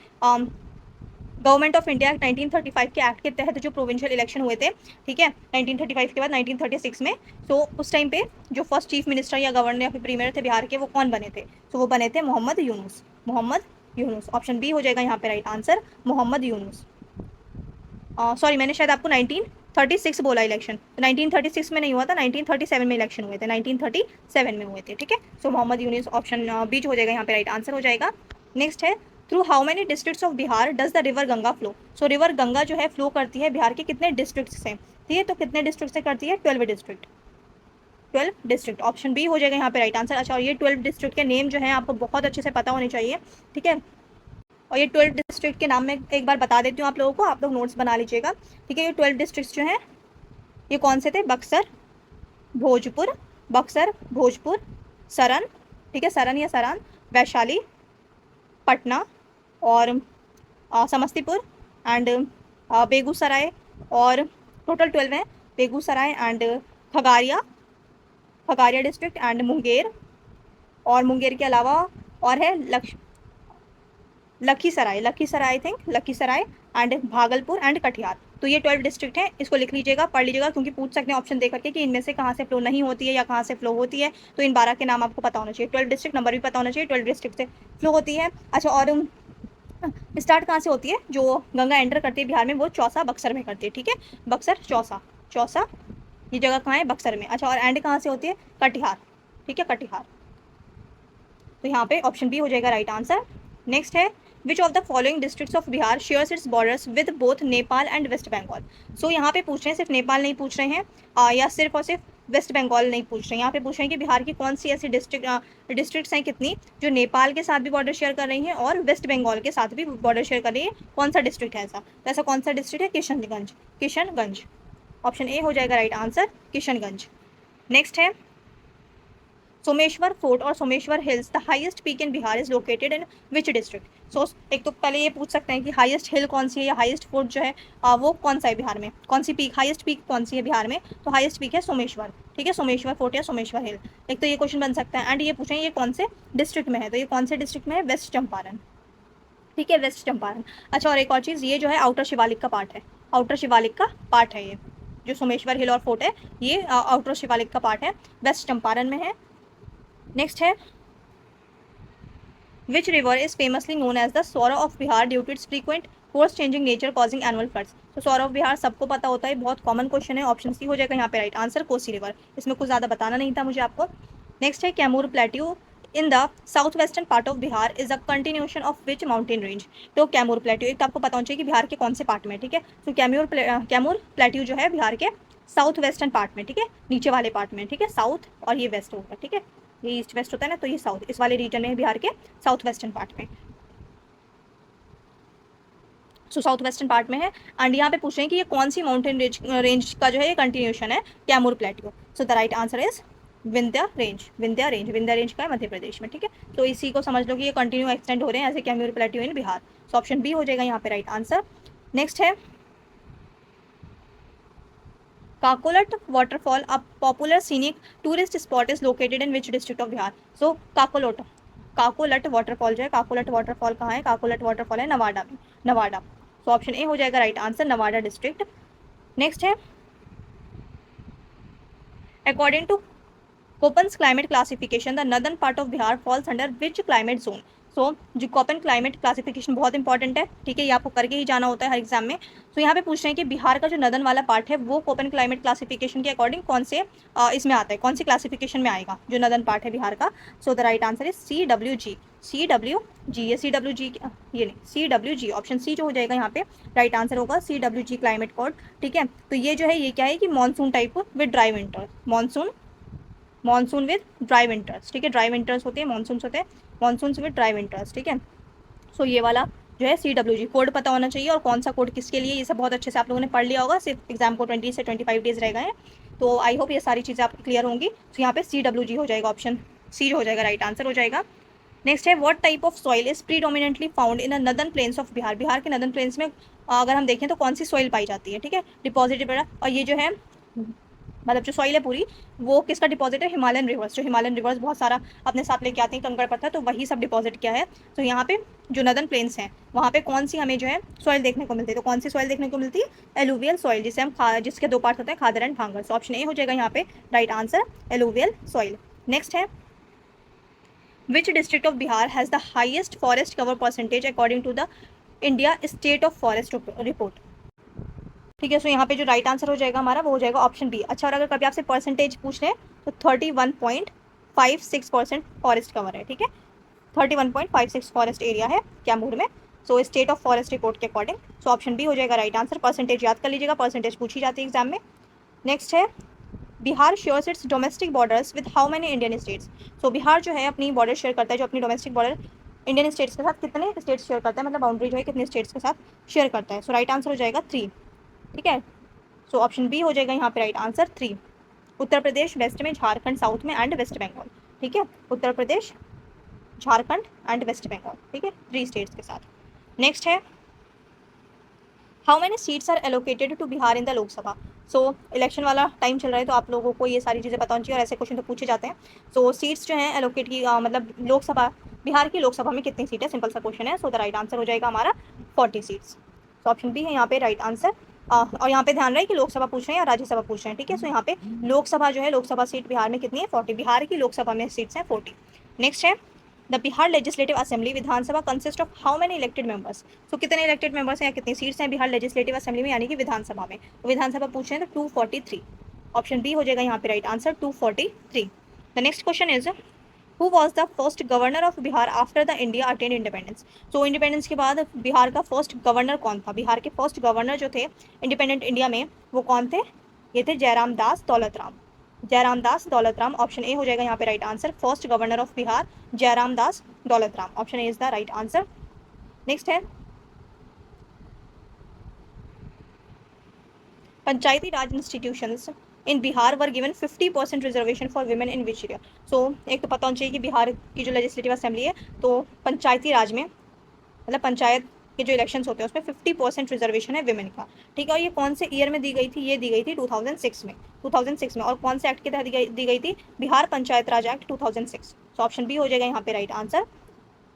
गवर्नमेंट ऑफ इंडिया 1935 के एक्ट के तहत जो प्रोविंशियल इलेक्शन हुए थे, ठीक है, 1935 के बाद 1936 में, तो उस टाइम पे जो फर्स्ट चीफ मिनिस्टर या गवर्नर या फिर प्रीमियर थे बिहार के, वो कौन बने थे, तो वो बने थे मोहम्मद यूनुस, मोहम्मद यूनुस। ऑप्शन बी हो जाएगा यहाँ पे right answer, Mohammad Yunus. Sorry, मैंने शायद आपको 1936 बोला इलेक्शन, तो 1936 में नहीं हुआ था, 1937 में इलेक्शन हुए थे, 1937 में हुए थे, ठीक है। सो मोहम्मद यूनुस ऑप्शन बी हो जाएगा यहाँ पे राइट आंसर हो जाएगा। नेक्स्ट है, through how many districts of Bihar does the river Ganga flow. So river Ganga जो है फ्लो करती है बिहार के कितने डिस्ट्रिक्ट से, ठीक है, तो कितने डिस्ट्रिक्ट से करती है, 12 डिस्ट्रिक्ट, 12 डिस्ट्रिक्ट। ऑप्शन बी हो जाएगा यहाँ पे राइट आंसर। अच्छा, और ये 12 डिस्ट्रिक्ट के नेम जो है आपको बहुत अच्छे से पता होने चाहिए, ठीक है। और ये 12 डिस्ट्रिक्ट के नाम में एक बार बता देती हूँ आप लोगों को, आप लोग नोट्स बना लीजिएगा, ठीक है। ये 12 डिस्ट्रिक्ट जो हैं ये कौन से थे, बक्सर, भोजपुर, बक्सर, भोजपुर, सरन, ठीक है, सरन या सरान, वैशाली, पटना और समस्तीपुर एंड बेगूसराय, और टोटल 12 हैं, Begusarai and Khagaria, Khagaria district and Munger, और मुंगेर के अलावा और है Lakhisarai, Lakhisarai I think, Lakhisarai and Bhagalpur and Katihar. तो ये 12 डिस्ट्रिक्ट हैं, इसको लिख लीजिएगा, पढ़ लीजिएगा, क्योंकि पूछ सकते हैं ऑप्शन दे करके कि इनमें से कहाँ से फ्लो नहीं होती है या कहाँ से फ्लो होती है। तो इन 12 के नाम आपको पता होना चाहिए, 12 डिस्ट्रिक्ट नंबर भी पता होना चाहिए, 12 डिस्ट्रिक्ट से फ्लो होती है। अच्छा, और स्टार्ट कहाँ से होती है, जो गंगा एंटर करती है बिहार में वो चौसा बक्सर में करती है, ठीक है, बक्सर चौसा, चौसा ये जगह कहाँ है, बक्सर में। अच्छा, और एंड कहाँ से होती है, कटिहार, ठीक है, कटिहार। तो यहाँ पे ऑप्शन बी हो जाएगा राइट आंसर। नेक्स्ट है, which of the following districts of Bihar shares its borders with both Nepal and West Bengal. So यहाँ पे पूछ रहे हैं, सिर्फ नेपाल नहीं पूछ रहे हैं या सिर्फ और सिर्फ वेस्ट बंगाल नहीं पूछ रहे हैं, यहाँ पे पूछ रहे हैं कि बिहार की कौन सी ऐसी डिस्ट्रिक्ट्स हैं कितनी जो नेपाल के साथ भी बॉर्डर शेयर कर रही हैं और वेस्ट बंगाल के साथ भी बॉर्डर शेयर कर रही है, कौन सा डिस्ट्रिक्ट है ऐसा, तो ऐसा कौन सा डिस्ट्रिक्ट है, किशनगंज, किशनगंज। ऑप्शन ए हो जाएगा राइट आंसर, किशनगंज। नेक्स्ट है, सोमेश्वर फोर्ट और Someshwar hills the highest peak in Bihar is located in which district. So एक तो पहले ये पूछ सकते हैं कि हाईएस्ट हिल कौन सी है या हाईएस्ट फोर्ट जो है वो कौन सा है बिहार में, कौन सी पीक, हाईएस्ट पीक कौन सी है बिहार में, तो हाईएस्ट पीक है सोमेश्वर, ठीक है, सोमेश्वर फोर्ट या सोमेश्वर हिल। एक तो ये क्वेश्चन बन सकता है। एंड ये पूछें ये कौन से डिस्ट्रिक्ट में है, तो ये कौन से डिस्ट्रिक्ट में है, वेस्ट चंपारण, ठीक है, वेस्ट चंपारण। अच्छा, और एक और चीज़, ये जो है आउटर शिवालिक का पार्ट है, आउटर शिवालिक का पार्ट है, ये जो सोमेश्वर हिल और फोर्ट है ये आउटर शिवालिक का पार्ट है, वेस्ट चंपारण में है। नेक्स्ट है, which river is famously known as the sorrow of Bihar due to its frequent course changing nature causing annual floods. तो सौरा ऑफ बिहार सबको पता होता है, बहुत कॉमन क्वेश्चन है, ऑप्शन सी हो जाएगा यहाँ पे राइट आंसर, कोसी रिवर। इसमें कुछ ज़्यादा बताना नहीं था मुझे आपको। नेक्स्ट है, Kaimur plateau in the south western part of Bihar is a continuation of which mountain range. तो कैमूर प्लेट्यू, एक तो आपको पता होना चाहिए कि बिहार के कौन से पार्ट में, ठीक है। तो कैमूर प्लेट्यू जो है बिहार के साउथ वेस्टर्न पार्ट में, ठीक है, नीचे वाले पार्ट में, ठीक है, साउथ और ये वेस्ट होगा, ठीक है, ये ईस्ट वेस्ट होता है ना, तो ये साउथ, इस वाले रीजन में है बिहार के साउथ वेस्टर्न पार्ट में। सो साउथ वेस्टर्न पार्ट में है। एंड यहाँ पे पूछ रहे हैं कि ये कौन सी माउंटेन रेंज का जो है ये कंटिन्यूशन है Kaimur plateau. So the right answer is Vindhya range. Vindhya range का है मध्य प्रदेश में, ठीक है। तो इसी को समझ लो कि ये कंटिन्यू एक्सटेंड हो रहे हैं as a Kaimur plateau in Bihar. So option B हो जाएगा यहाँ पे राइट आंसर। नेक्स्ट है Kakolat waterfall, a popular scenic tourist spot is located in which district of Bihar. So Kakolat waterfall जो है, काकोलट वाटरफॉल कहाँ है, काकोलट वाटरफॉल है नवादा में, नवादा। तो ऑप्शन ए हो जाएगा right answer, Nawada district. Next है according to Koppen's climate classification the northern part of Bihar falls under which climate zone. So जो कोपन क्लाइमेट क्लासिफिकेशन बहुत इंपॉर्टेंट है, ठीक है, ये आपको करके ही जाना होता है हर एग्जाम में। तो यहाँ पे पूछ रहे हैं कि बिहार का जो नदर्न वाला पार्ट है वो कोपन क्लाइमेट क्लासिफिकेशन के अकॉर्डिंग कौन से इसमें आता है, कौन सी क्लासिफिकेशन में आएगा जो नदर्न पार्ट है बिहार का। So the right answer is CWG। CWG, ये CWG, ये नहीं, CWG, ऑप्शन सी जो हो जाएगा यहाँ पे राइट आंसर होगा CWG क्लाइमेट कोड, ठीक है। तो ये जो है ये क्या है कि monsoon type with dry winter, monsoon with dry winters, ठीक है, ड्राई विंटर्स होते हैं, मानसून होते हैं, मानसून विद ड्राई विंटर्स, ठीक है। सो ये वाला जो है CWG कोड पता होना चाहिए, और कौन सा कोड किसके लिए, ये सब बहुत अच्छे से आप लोगों ने पढ़ लिया होगा, सिर्फ एग्जाम को 20 से 25 डेज रह गए हैं। तो आई होप ये सारी चीज़ें आपको क्लियर होंगी। तो यहाँ पे CWG हो जाएगा, ऑप्शन सी हो जाएगा राइट आंसर हो जाएगा। नेक्स्ट है what type of soil is predominantly found in the northern plains of Bihar. Bihar के नदर्न प्लेन्स में अगर हम देखें तो कौन सी सॉइल पाई जाती है, ठीक है, डिपॉजिट। और ये जो है मतलब जो सॉइल है पूरी वो किसका डिपॉजिट है, हिमालयन रिवर्स, जो हिमालयन रिवर्स बहुत सारा अपने साथ लेके आते हैं कंकड़ पत्थर, तो वही सब डिपॉजिट किया है। तो यहाँ पे जो नदर्न प्लेन्स हैं वहाँ पे कौन सी हमें जो है सॉइल देखने को मिलती है, तो कौन सी सॉइल देखने को मिलती है, एलुवियल सॉइल, जिसे हम जिसके दो पार्ट होते हैं, खादर एंड भांगर। सो ऑप्शन ए हो जाएगा यहाँ पे right answer, alluvial soil. Next है which district of Bihar has the highest forest cover percentage according to the India state of forest report, ठीक है। सो यहाँ पे जो राइट आंसर हो जाएगा हमारा वो हो जाएगा ऑप्शन बी। अच्छा, और अगर कभी आपसे परसेंटेज पूछ रहे हैं तो 31.56% फॉरेस्ट कवर है, ठीक है, 31.56 फॉरेस्ट एरिया है कैमूर में। सो स्टेट ऑफ फॉरेस्ट रिपोर्ट के अकॉर्डिंग। सो ऑप्शन बी हो जाएगा राइट आंसर। परसेंटेज याद कर लीजिएगा, परसेंटेज पूछी जाती है एग्जाम में। नेक्स्ट है Bihar shares its domestic borders with how many Indian states. So Bihar जो है अपनी बॉर्डर शेयर करता है, जो अपनी डोमेस्टिक बॉर्डर इंडियन स्टेट्स के साथ कितने स्टेट्स शेयर करता है, मतलब बाउंड्री जो है कितने स्टेट्स के साथ शेयर करता है। सो राइट आंसर हो जाएगा 3, ठीक है। सो ऑप्शन बी हो जाएगा यहाँ पे right answer 3। Uttar Pradesh west में, झारखंड साउथ में एंड वेस्ट बंगाल, ठीक है, उत्तर प्रदेश, झारखंड एंड वेस्ट बंगाल, ठीक है, 3 स्टेट्स के साथ। नेक्स्ट है how many seats are allocated to Bihar in the Lok Sabha. So election वाला टाइम चल रहा है तो आप लोगों को ये सारी चीज़ें पता होनी चाहिए, और ऐसे क्वेश्चन तो पूछे जाते हैं। सो सीट्स जो हैं एलोकेट की मतलब लोकसभा, बिहार की लोकसभा में कितनी सीट है, सिंपल सा क्वेश्चन है। सो द राइट आंसर हो जाएगा हमारा 40 सीट्स। सो ऑप्शन बी है यहाँ पे राइट आंसर। और यहाँ पे ध्यान रहे कि लोकसभा पूछ रहे हैं या राज्यसभा पूछ रहे हैं, ठीक है। सो यहाँ पे लोकसभा जो है, लोकसभा सीट बिहार में कितनी है, 40, बिहार की लोकसभा में सीट्स हैं 40। नेक्स्ट है the Bihar legislative assembly Vidhansabha consist of how many elected members. So कितने इलेक्टेड मेंबर्स हैं या कितनी सीट्स हैं बिहार लेजिस्लेटिव असेंबली में, यानी कि विधानसभा में। तो विधानसभा पूछ रहे हैं तो 243, ऑप्शन बी हो जाएगा यहाँ पे right answer 243। The next question is who was the first governor of Bihar after the India attend independence. So independence के बाद बिहार का फर्स्ट गवर्नर कौन था, बिहार के फर्स्ट गवर्नर जो थे इंडिपेंडेंट इंडिया में वो कौन थे, ये थे जयराम दास दौलत राम। जयराम दास दौलत राम, ऑप्शन ए हो जाएगा यहाँ पे right answer. First governor of Bihar Jairam Das Daulat Ram, option A is the right answer. Next है Panchayati Raj institutions in Bihar were given 50% reservation for women in which year. So एक तो पता होना चाहिए कि बिहार की जो लेजिस्लेटिव असेंबली है तो पंचायती राज में मतलब पंचायत के जो इलेक्शंस होते हैं उसमें 50% रिजर्वेशन है विमेन का, ठीक है। और ये कौन से ईयर में दी गई थी, ये दी गई थी 2006 में, 2006 में। और कौन से एक्ट के तहत दी गई थी, बिहार पंचायत राज एक्ट 2006। तो ऑप्शन बी हो जाएगा यहाँ पे राइट आंसर।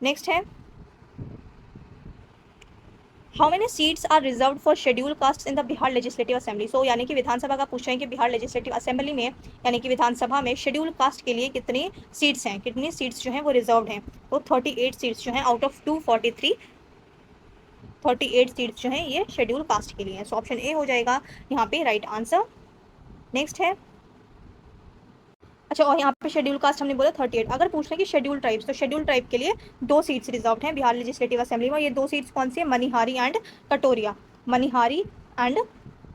नेक्स्ट है how many seats are reserve for schedule caste in the Bihar legislative assembly. So यानी कि विधानसभा का पूछ रहे हैं कि बिहार लेजिस्लेटिव असेंबली में यानी कि विधानसभा में शेड्यूल कास्ट के लिए कितनी सीट्स हैं, कितनी सीट्स जो हैं वो रिजर्व हैं। तो 38 सीट्स जो हैं आउट ऑफ 243, 38 सीट्स जो हैं ये शेड्यूल कास्ट के लिए हैं। सो ऑप्शन ए हो जाएगा यहाँ पे राइट आंसर। नेक्स्ट है अच्छा, और यहाँ पे शेड्यूल कास्ट हमने बोला 38। अगर पूछना कि शेड्यूल ट्राइब्स, तो शेड्यूल ट्राइब के लिए 2 सीट्स रिजर्व हैं बिहार लेजिस्लेटिव असेंबली में। ये 2 सीट्स कौन सी है? मनिहारी एंड कटोरिया। मनिहारी एंड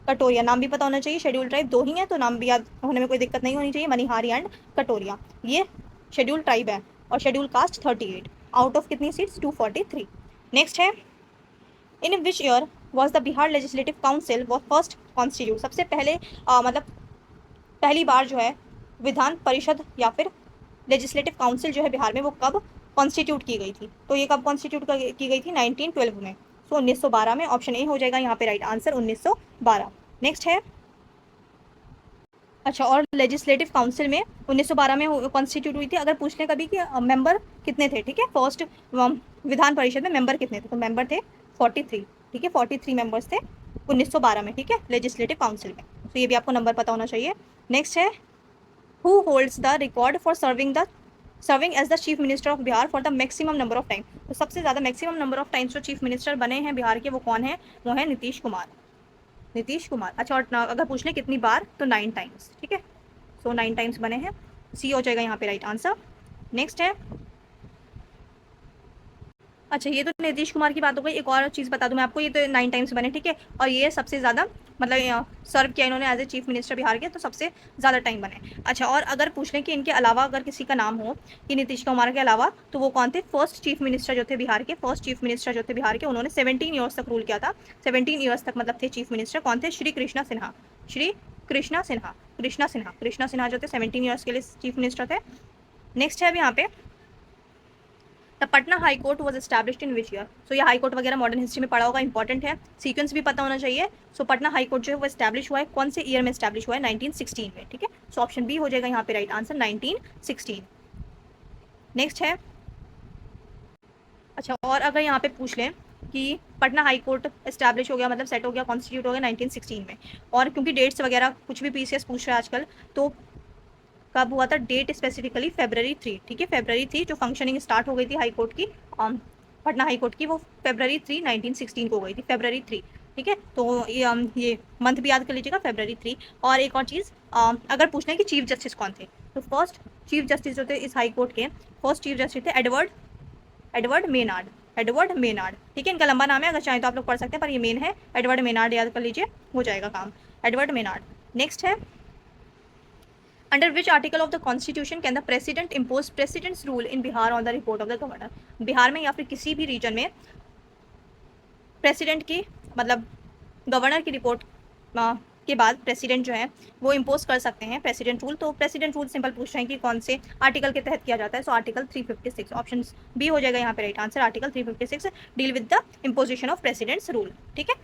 कटोरिया, नाम भी पता होना चाहिए। शेड्यूल ट्राइब 2 ही है तो नाम भी याद होने में कोई दिक्कत नहीं होनी चाहिए। मनिहारी एंड कटोरिया ये शेड्यूल ट्राइब है। और शेड्यूल कास्ट 38 आउट ऑफ कितनी सीट्स? 243। नेक्स्ट है, in which year was the Bihar legislative council was first constitute. सबसे पहले मतलब पहली बार जो है विधान परिषद या फिर लेजिस्लेटिव काउंसिल जो है बिहार में, वो कब कॉन्स्टिट्यूट की गई थी? तो ये कब कॉन्स्टिट्यूट की गई थी? 1912 में। सो 1912 में। ऑप्शन ए हो जाएगा यहाँ पे राइट आंसर, 1912। नेक्स्ट है, अच्छा, और लेजिस्लेटिव काउंसिल में 1912 में कॉन्स्टिट्यूट हुई थी। अगर पूछ लें कभी कि मेंबर कितने थे, ठीक है, फर्स्ट विधान परिषद में मेंबर कितने थे, तो मेंबर थे 43। ठीक है, 43 मेंबर्स थे 1912 में। ठीक है, लेजिस्लेटिव काउंसिल में। तो ये भी आपको नंबर पता होना चाहिए। नेक्स्ट है, who holds the record for serving as the chief minister of Bihar for the maximum number of time. तो सबसे ज़्यादा मैक्सिमम नंबर ऑफ टाइम्स जो चीफ मिनिस्टर बने हैं बिहार के, वो कौन है? वो है नीतीश कुमार। नीतीश कुमार। अच्छा, और अगर पूछ लें कितनी बार, तो 9 टाइम्स। ठीक है, सो 9 टाइम्स बने हैं। सी हो जाएगा यहाँ पे राइट आंसर। नेक्स्ट है, अच्छा, ये तो नीतीश कुमार की बात हो गई। एक और चीज़ बता दूं मैं आपको, ये तो 9 टाइम्स बने। ठीक है, और ये सबसे ज़्यादा मतलब सर्व किया इन्होंने as a chief minister Bihar के, तो सबसे ज़्यादा टाइम बने। अच्छा, और अगर पूछ लें कि इनके अलावा अगर किसी का नाम हो कि नीतीश कुमार के अलावा, तो वो कौन थे? फर्स्ट चीफ मिनिस्टर जो थे बिहार के, फर्स्ट चीफ मिनिस्टर जो थे बिहार के, उन्होंने 17 ईयर्स तक रूल किया था। 17 ईयर्स तक मतलब थे चीफ मिनिस्टर। कौन थे? श्री कृष्णा सिन्हा। श्री कृष्णा सिन्हा। कृष्णा सिन्हा जो थे 17 ईयर्स के लिए चीफ मिनिस्टर थे। नेक्स्ट है अब यहाँ पे, the Patna high court was established in which year. So ये हाई कोर्ट वगैरह मॉडर्न हिस्ट्री में पढ़ा होगा, इंपॉर्टेंट है, सीक्वेंस भी पता होना चाहिए। सो पटना हाई कोर्ट जो है वो एस्टैब्लिश हुआ है कौन से ईयर में? एस्टैब्लिश हुआ है 1916 में। ठीक है, सो ऑप्शन बी हो जाएगा यहाँ पे राइट आंसर, 1916। नेक्स्ट है, अच्छा, और अगर यहाँ पे पूछ लें कि पटना हाई कोर्ट एस्टैब्लिश हो गया मतलब सेट हो गया, कॉन्स्टिट्यूट हो गया 1916 में, और क्योंकि डेट्स वगैरह कुछ भी पीसीएस पूछ रहा है आजकल, तो कब हुआ था? Date specifically February 3। ठीक है, February 3 जो फंक्शनिंग स्टार्ट हो गई थी हाई कोर्ट की, पटना हाई कोर्ट की, वो February 3 1916 को हो गई थी, February 3। ठीक है, तो ये मंथ भी याद कर लीजिएगा, February 3। और एक और चीज़, अगर पूछना है कि चीफ जस्टिस कौन थे, तो फर्स्ट चीफ जस्टिस जो थे इस हाई कोर्ट के, फर्स्ट चीफ जस्टिस थे एडवर्ड मेनार्ड। Edward Maynard. ठीक है, इनका लंबा नाम है, अगर चाहें तो आप लोग पढ़ सकते हैं, पर ये मेन है एडवर्ड मेनार्ड, याद कर लीजिए, हो जाएगा काम, एडवर्ड मेनार्ड। नेक्स्ट है, under which article of the constitution can the president impose presidents rule in Bihar on the report of the governor. Bihar में या फिर किसी भी रीजन में प्रेसिडेंट की मतलब गवर्नर की रिपोर्ट के बाद प्रेसिडेंट जो है वो इम्पोज कर सकते हैं प्रेसिडेंट रूल। तो प्रेसिडेंट रूल सिंपल पूछ रहे हैं कि कौन से आर्टिकल के तहत किया जाता है। सो आर्टिकल 356, ऑप्शन बी हो जाएगा यहाँ पे right answer, article 356 deal with the imposition of presidents rule. ठीक है,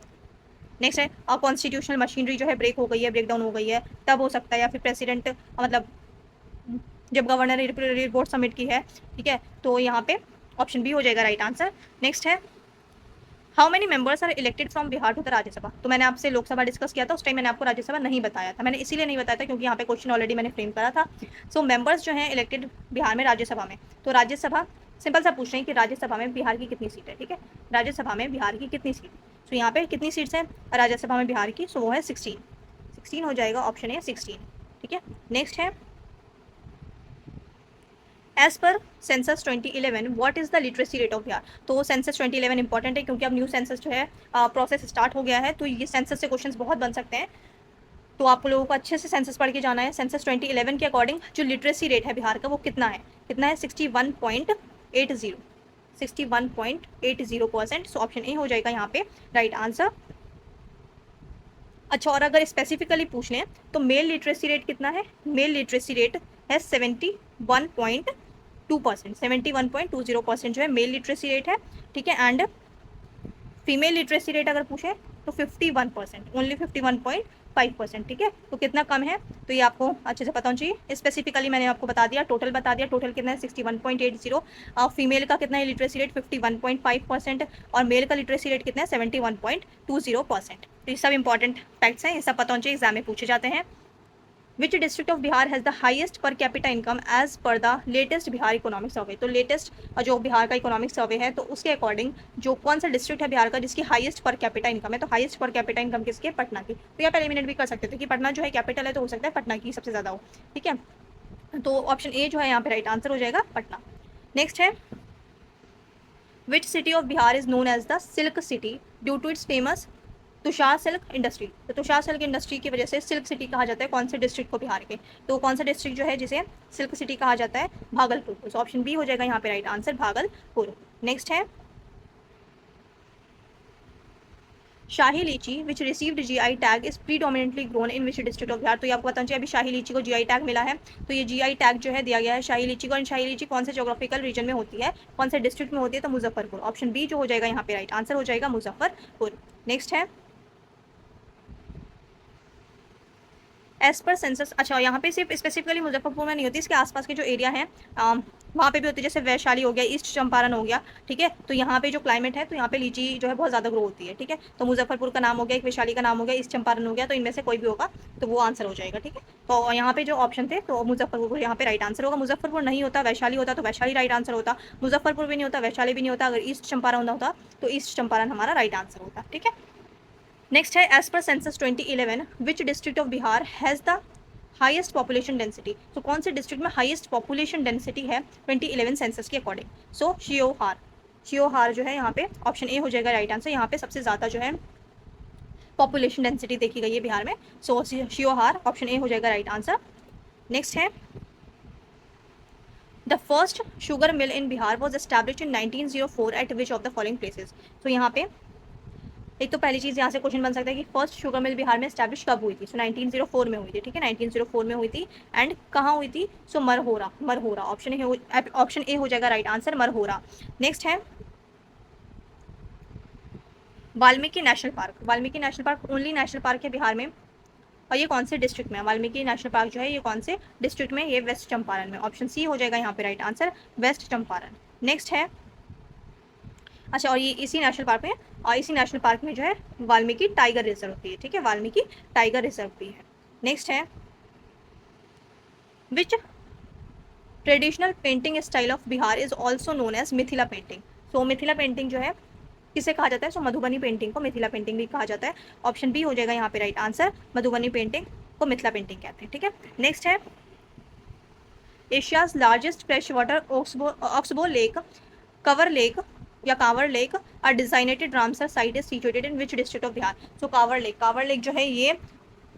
नेक्स्ट है, कॉन्स्टिट्यूशनल मशीनरी जो है ब्रेक हो गई है, ब्रेक डाउन हो गई है, तब हो सकता है, या फिर प्रेसिडेंट मतलब जब गवर्नर ने रिपोर्ट सबमिट की है। ठीक है, तो यहाँ पे ऑप्शन बी हो जाएगा राइट आंसर। नेक्स्ट है, how many members are elected from Bihar to the Rajya Sabha. तो मैंने आपसे लोकसभा डिस्कस किया था, उस टाइम मैंने आपको राज्यसभा नहीं बताया था। मैंने इसीलिए नहीं बताया था क्योंकि यहाँ पे क्वेश्चन ऑलरेडी मैंने फ्रेम करा था। सो मेंबर्स जो हैं इलेक्टेड बिहार में राज्यसभा में, तो राज्यसभा सिंपल सा पूछ रहे हैं कि राज्यसभा में बिहार की कितनी सीट है। ठीक है, राज्यसभा में बिहार की कितनी सीट। सो यहाँ पे कितनी सीट्स हैं राज्यसभा में बिहार की? सो वो है 16 हो जाएगा, ऑप्शन है 16। ठीक है, नेक्स्ट है, as per census 2011 what is the literacy rate of Bihar. तो सेंसस 2011 इंपॉर्टेंट है क्योंकि अब न्यू सेंसस जो है प्रोसेस स्टार्ट हो गया है, तो ये सेंसस से क्वेश्चंस बहुत बन सकते हैं। तो आप लोगों को अच्छे से सेंसस पढ़ के जाना है। सेंसस 2011 के अकॉर्डिंग जो लिटरेसी रेट है बिहार का वो कितना है? 61.80, 61.80%। सो ऑप्शन ए हो जाएगा यहाँ पे राइट आंसर। अच्छा, और अगर स्पेसिफिकली पूछ लें तो मेल लिटरेसी रेट कितना है? मेल लिटरेसी रेट है 71.2%, 71.20% जो है मेल लिटरेसी रेट है। ठीक है, एंड फीमेल लिटरेसी रेट अगर पूछे तो 51%, ओनली 51.5%। ठीक है, तो कितना कम है, तो ये आपको अच्छे से पता होना चाहिए। स्पेसिफिकली मैंने आपको बता दिया, टोटल बता दिया, टोटल कितना है 61.80। फीमेल का कितना है लिटरेसी रेट? 51.5%, और मेल का लिटरेसी रेट कितना है 71.20%। तो ये सब इंपॉर्टेंट फैक्ट्स हैं, ये सब पता होना चाहिए, एग्जाम में पूछे जाते हैं। Which district of Bihar has the highest per capita income as per the latest Bihar economic survey. तो लेटेस्ट जो बिहार का इकोनॉमिक सर्वे है, तो उसके अकॉर्डिंग जो कौन सा डिस्ट्रिक्ट है बिहार का जिसकी हाईएस्ट पर कैपिटा इनकम है, तो हाईएस्ट पर कैपिटा इनकम किसकी है? पटना की। तो यहाँ पे एलिमिनेट भी कर सकते थे कि पटना जो है कैपिटल है, तो हो सकता है पटना की सबसे ज़्यादा हो। ठीक है, तो ऑप्शन ए जो है यहाँ पे राइट आंसर हो जाएगा पटना। नेक्स्ट है which city of Bihar is known as the silk city due to its famous Tussar silk industry. तो तुषार सिल्क इंडस्ट्री की वजह से सिल्क सिटी कहा जाता है कौन से डिस्ट्रिक्ट को बिहार के, तो कौन सा डिस्ट्रिक्ट जो है जिसे सिल्क सिटी कहा जाता है, भागलपुर। तो ऑप्शन बी हो जाएगा यहाँ पे राइट आंसर भागलपुर। नेक्स्ट है Shahi litchi which received GI tag is predominantly grown in which district of Bihar. तो ये आपको बताना चाहिए अभी शाही लीची को जीआई टैग मिला है, तो ये जीआई टैग जो है दिया गया है शाही लीची को, और शाही लीची कौन से जोग्राफिकल रीजन में होती है, कौन से डिस्ट्रिक्ट में होती है, तो मुजफ्फरपुर। ऑप्शन बी जो हो जाएगा यहाँ पे राइट आंसर हो जाएगा मुजफ्फरपुर। नेक्स्ट है एज पर सेंसस। अच्छा यहाँ पे सिर्फ स्पेसिफिकली मुजफ्फरपुर में नहीं होती, इसके आसपास के जो एरिया है वहाँ पे भी होती है, जैसे वैशाली हो गया, ईस्ट चंपारण हो गया, ठीक है। तो यहाँ पे जो क्लाइमेट है तो यहाँ पे लीची जो है बहुत ज़्यादा ग्रो होती है, ठीक है। तो मुजफ्फरपुर का नाम हो गया, एक वैशाली का नाम हो गया, ईस्ट चंपारण हो गया, तो इनमें से कोई भी होगा तो वो आंसर हो जाएगा, ठीक है। तो यहाँ पे जो ऑप्शन थे तो मुजफ्फरपुर यहाँ पे राइट आंसर होगा। मुजफ्फरपुर नहीं होता, वैशाली होता तो वैशाली राइट आंसर होता, मुजफ्फरपुर भी नहीं होता, वैशाली भी नहीं होता, अगर ईस्ट चंपारण होता तो ईस्ट चंपारण हमारा राइट आंसर होता, ठीक है। नेक्स्ट है as per census 2011 which district of Bihar has the highest population density. तो कौन से डिस्ट्रिक्ट में हाईएस्ट पॉपुलेशन डेंसिटी है 2011 सेंसस के अकॉर्डिंग। सो शियोहार, शियोहार जो है यहाँ पे ऑप्शन ए हो जाएगा राइट आंसर। यहाँ पे सबसे ज़्यादा जो है पॉपुलेशन डेंसिटी देखी गई है बिहार में, सो शियोहार ऑप्शन ए हो जाएगा राइट आंसर। नेक्स्ट है the first sugar mill in Bihar was established in 1904 eight which of the following places. तो यहाँ पे एक तो पहली चीज़ यहाँ से क्वेश्चन बन सकता है कि फर्स्ट शुगर मिल बिहार में स्टैब्लिश कब हुई थी। सो 1904 में हुई थी, ठीक है, 1904 में हुई थी। एंड कहाँ हुई थी, सो मरहोरा, मरहोरा ऑप्शन ए हो जाएगा राइट आंसर, मरहोरा। नेक्स्ट है Valmiki national park. Valmiki national park only national park है बिहार में, और ये कौन से डिस्ट्रिक्ट में है, वाल्मीकि नेशनल पार्क जो है ये कौन से डिस्ट्रिक्ट में, ये वेस्ट चंपारण में। ऑप्शन सी हो जाएगा यहाँ पे right answer, West Champaran. Next है अच्छा, और ये इसी नेशनल पार्क में, और इसी नेशनल पार्क में जो है वाल्मीकि टाइगर रिजर्व भी है, ठीक है, वाल्मीकि टाइगर रिजर्व भी है। नेक्स्ट है which traditional painting style of Bihar is also known as Mithila painting. So Mithila painting जो है किसे कहा जाता है, सो मधुबनी पेंटिंग को मिथिला पेंटिंग भी कहा जाता है। ऑप्शन बी हो जाएगा यहाँ पे राइट आंसर, मधुबनी पेंटिंग को मिथिला पेंटिंग कहते हैं, ठीक है। नेक्स्ट है Asia's largest fresh water oxbow lake Kabar lake या Kanwar lake are designated Ramsar site is situated in which district of Bihar. So Kanwar lake जो है ये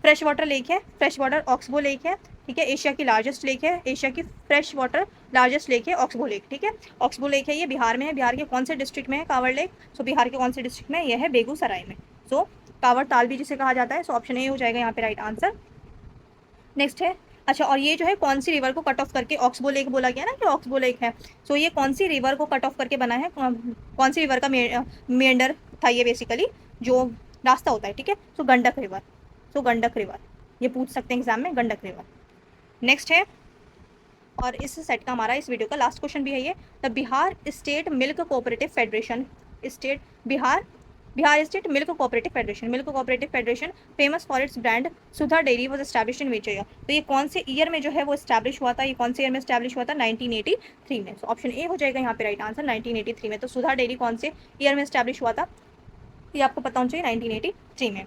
फ्रेश वाटर लेक है, फ्रेश वाटर ऑक्सबो लेक है, ठीक है, एशिया की लार्जेस्ट लेक है, एशिया की फ्रेश वाटर लार्जेस्ट लेक है ऑक्सबो लेक, ठीक है। ऑक्सबो लेक है, ये बिहार में है, बिहार के कौन से डिस्ट्रिक्ट में है कांवर लेक, सो बिहार के कौन से डिस्ट्रिक्ट में, यह है बेगूसराय में। सो कांवर ताल भी जिसे कहा जाता है, सो ऑप्शन ए हो जाएगा यहाँ पे राइट आंसर। नेक्स्ट है अच्छा, और ये जो है कौन सी रिवर को कट ऑफ करके ऑक्सबो लेक बोला गया ना कि ऑक्सबो लेक है, सो ये कौन सी रिवर को कट ऑफ करके बना है, कौन सी रिवर का मेंडर था ये, बेसिकली जो रास्ता होता है, ठीक है। सो गंडक रिवर, सो गंडक रिवर ये पूछ सकते हैं एग्जाम में, गंडक रिवर। नेक्स्ट है और इस सेट का हमारा इस वीडियो का लास्ट क्वेश्चन भी है ये, the Bihar state milk cooperative federation state Bihar state milk cooperative federation famous for its brand Sudha dairy was establish in which year. तो ये कौन से ईयर में जो है वो एस्टैब्लिश हुआ था, ये कौन से ईयर में एस्टैब्लिश हुआ था, 1983 में। तो ऑप्शन ए हो जाएगा यहाँ पे राइट आंसर, 1983 में। तो सुधा डेयरी कौन से ईयर में एस्टैब्लिश हुआ था, ये आपको पता होना चाहिए, 1983 में।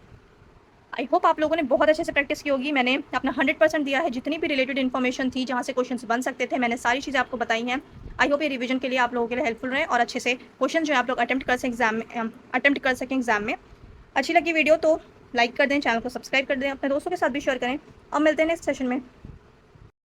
आई होप आप लोगों ने बहुत अच्छे से प्रैक्टिस की होगी। मैंने अपना 100% दिया है, जितनी भी रिलेटेड इन्फॉर्मेशन थी जहाँ से क्वेश्चंस बन सकते थे मैंने सारी चीज़ें आपको बताई हैं। आई होप ये रिवीजन के लिए आप लोगों के लिए हेल्पफुल रहे और अच्छे से क्वेश्चन जो है आप लोग अटेम्प्ट कर सकें एग्जाम में। अच्छी लगी वीडियो तो लाइक कर दें, चैनल को सब्सक्राइब कर दें, अपने दोस्तों के साथ भी शेयर करें, और मिलते हैं नेक्स्ट सेशन में।